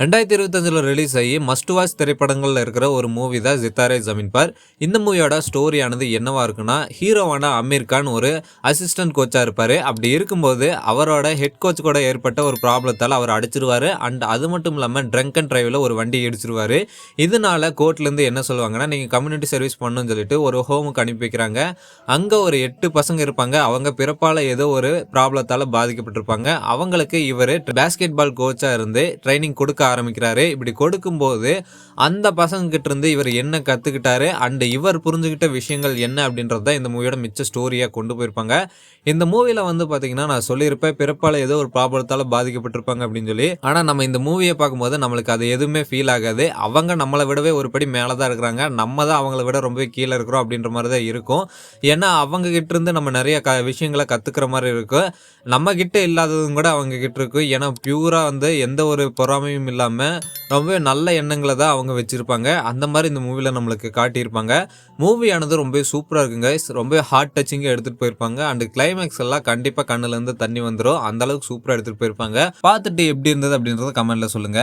2025 release ஆகி must watch திரைப்படங்கள்ல இருக்கிற ஒரு மூவி தான் சித்தாரே ஜமீன் பர். இந்த மூவியோட ஸ்டோரியானது என்னவா இருக்குன்னா, ஹீரோவான அமீர் கான் ஒரு அசிஸ்டன்ட் கோச்சா இருப்பாரு. அப்படி இருக்கும்போது அவரோட ஹெட் கோச் கூட ஏற்பட்ட ஒரு ப்ராப்ளத்தால் அவர் அடிச்சிருவாரு. அண்ட் அது மட்டும் இல்லாம ட்ரங்க் அண்ட் டிரைவ்ல ஒரு வண்டி இடிச்சிருவாரு. இதனால கோர்ட்ல இருந்து என்ன சொல்லுவாங்கன்னா, நீங்க கம்யூனிட்டி சர்வீஸ் பண்ணணும்னு சொல்லிட்டு ஒரு ஹோமுக்கு அனுப்பி வைக்கிறாங்க. அங்க ஒரு 8 பசங்க இருப்பாங்க. அவங்க பிறப்பால ஏதோ ஒரு ப்ராப்ளத்தால பாதிக்கப்பட்டிருப்பாங்க. அவங்களுக்கு இவரு பேஸ்கெட் பால் கோச்சா இருந்து ட்ரைனிங் கொடுக்க ஆரம்பிக்கிறாரு. இப்படி கொடுக்கும்போது அந்த பசங்க கிட்ட இருந்து இவர் என்ன கத்துக்கிட்டாரு அண்ட் இவர் புரிஞ்சுக்கிட்ட விஷயங்கள் என்ன அப்படின்றது தான் இந்த மூவியோட மிச்ச ஸ்டோரியா கொண்டு போயிருப்பாங்க. இந்த மூவில வந்து பாத்தீங்கன்னா, நான் சொல்லியிருப்பேன் பிறப்பால ஏதோ ஒரு ப்ராப்ளத்தால பாதிக்கப்பட்டிருப்பாங்க அப்படின்னு சொல்லி. ஆனா நம்ம இந்த மூவியை பார்க்கும்போது நம்மளுக்கு அது எதுவுமே ஃபீல் ஆகாது. அவங்க நம்மளை விடவே ஒரு படி மேல தான் இருக்கிறாங்க, நம்ம தான் அவங்கள விட ரொம்பவே கீழே இருக்கிறோம் அப்படின்ற மாதிரி தான் இருக்கும். ஏன்னா அவங்க கிட்ட இருந்து நம்ம நிறைய விஷயங்களை கத்துக்கிற மாதிரி இருக்கும். நம்ம கிட்ட இல்லாததும் கூட அவங்க கிட்ட இருக்கும். ஏன்னா பியூரா வந்து எந்த ஒரு பொறாமையும் இல்லாம ரொம்பவே நல்ல எண்ணங்களை தான் அவங்க வச்சிருப்பாங்க. அந்த மாதிரி இந்த மூவில நம்மளுக்கு காட்டியிருப்பாங்க. மூவியானது ரொம்ப சூப்பரா இருக்குங்க. ரொம்ப ஹார்ட் டச்சிங்கா எடுத்துட்டு போயிருப்பாங்க. அண்ட் கிளைமேக்ஸ் எல்லாம் கண்டிப்பா கண்ணுல இருந்து தண்ணி வந்துடும். அந்த அளவுக்கு சூப்பரா எடுத்துட்டு போயிருப்பாங்க. பார்த்துட்டு எப்படி இருந்தது அப்படின்றத கமெண்ட்ல சொல்லுங்க.